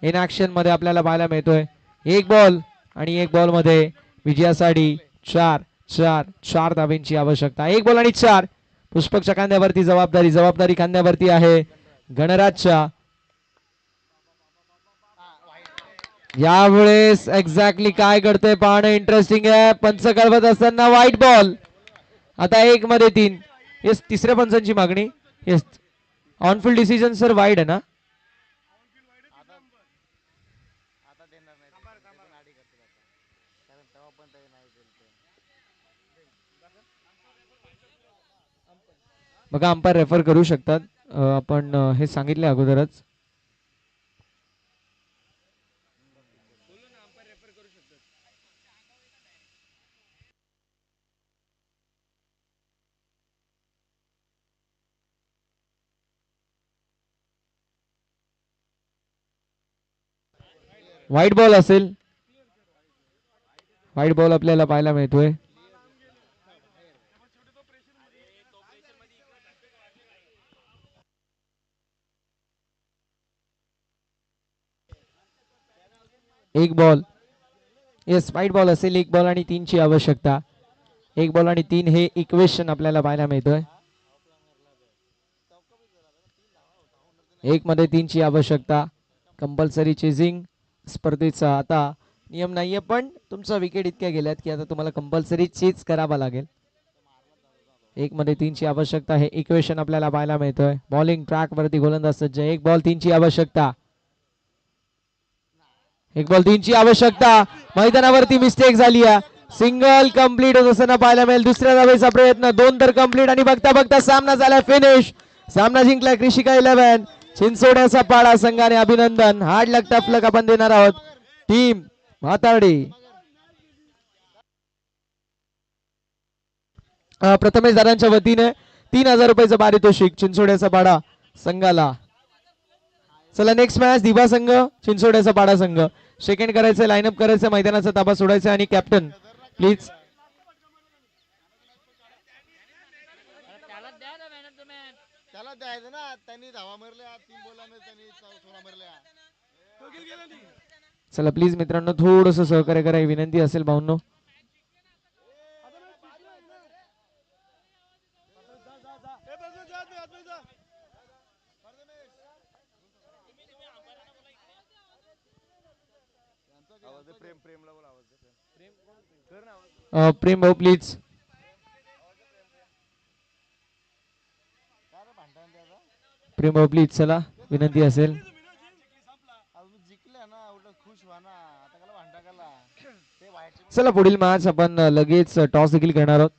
इन ऍक्शन मध्ये आपल्याला पाहायला मिळतोय. एक बॉल आणि एक बॉल मध्ये विजयासाठी 4 धाब्यांची आवश्यकता. एक बॉल आणि 4. पुष्पकच्या खांद्यावरती जबाबदारी खांद्यावरती आहे गणराजच्या. यावेळेस एक्झॅक्टली काय घडतंय पाहणं इंटरेस्टिंग आहे. पंच कळवत असताना व्हाईट बॉल. आता 1 मध्ये 3. येस, तिसऱ्या पंचांची मागणी. Yes, on-field decision sir wide आहे ना. बघा अंपायर रेफर करू शकतात. आपण हे सांगितले अगोदरच. व्हाईट बॉल असेल. व्हाईट बॉल आपल्याला पाहायला मिळतोय. एक बॉल. येस, व्हाईट बॉल असेल. 1 बॉल आणि 3 ची आवश्यकता. 1 बॉल आणि 3 हे इक्वेशन आपल्याला पाहायला मिळतोय. 1 मध्ये 3 ची आवश्यकता. कंपल्सरी चेजिंग स्पर्धेचा आता नियम नाहीये, पण तुमचा विकेट इतक्या गेल्यात की आता तुम्हाला कंपल्सरी चेज करावा लागेल. 1 मध्ये 3 ची आवश्यकता हे इक्वेशन आपल्याला पाहायला मिळतोय. बॉलिंग ट्रॅक वरती गोलंदाज सज्ज. 1 बॉल 3 ची आवश्यकता. 1 बॉल 3 ची आवश्यकता. मैदानावरती मिस्टेक झाली आहे. सिंगल कंप्लीट होत असताना पाहायला मिळेल. दुसऱ्या धावेचा प्रयत्न. 2 तर कंप्लीट आणि बघता बघता सामना झाला फिनिश. सामना जिंकला कृषिका 11. चिंचोड्याचा पाडा संघाने अभिनंदन. हार्ड लक टफ लक आपण देणार आहोत टीम म्हातारडी. प्रथमेश दादांच्या वतीने 3000 रुपयाचं पारितोषिक चिंचोड्याचा पाडा संघाला. चला नेक्स्ट मॅच दिवा संघ चिंचोड्याचा पाडा संघ. सेकंड करायचं, लाईनअप करायचं, मैदानाचा ताबा सोडायचा आणि कॅप्टन प्लीज. त्याला द्यायचं ना, त्यांनी धावा मारल्या 3 बॉलांमध्ये त्यांनी 16 मारल्या. चला प्लीज मित्रांनो थोडस सहकार्य करा ही विनंती असेल भाऊंनो. प्रेम भाऊ प्लीज. प्रेम भाऊ प्लीज चला विनंती असेल. चला पुढील मॅच आपण लगेच टॉस देखील करणार आहोत.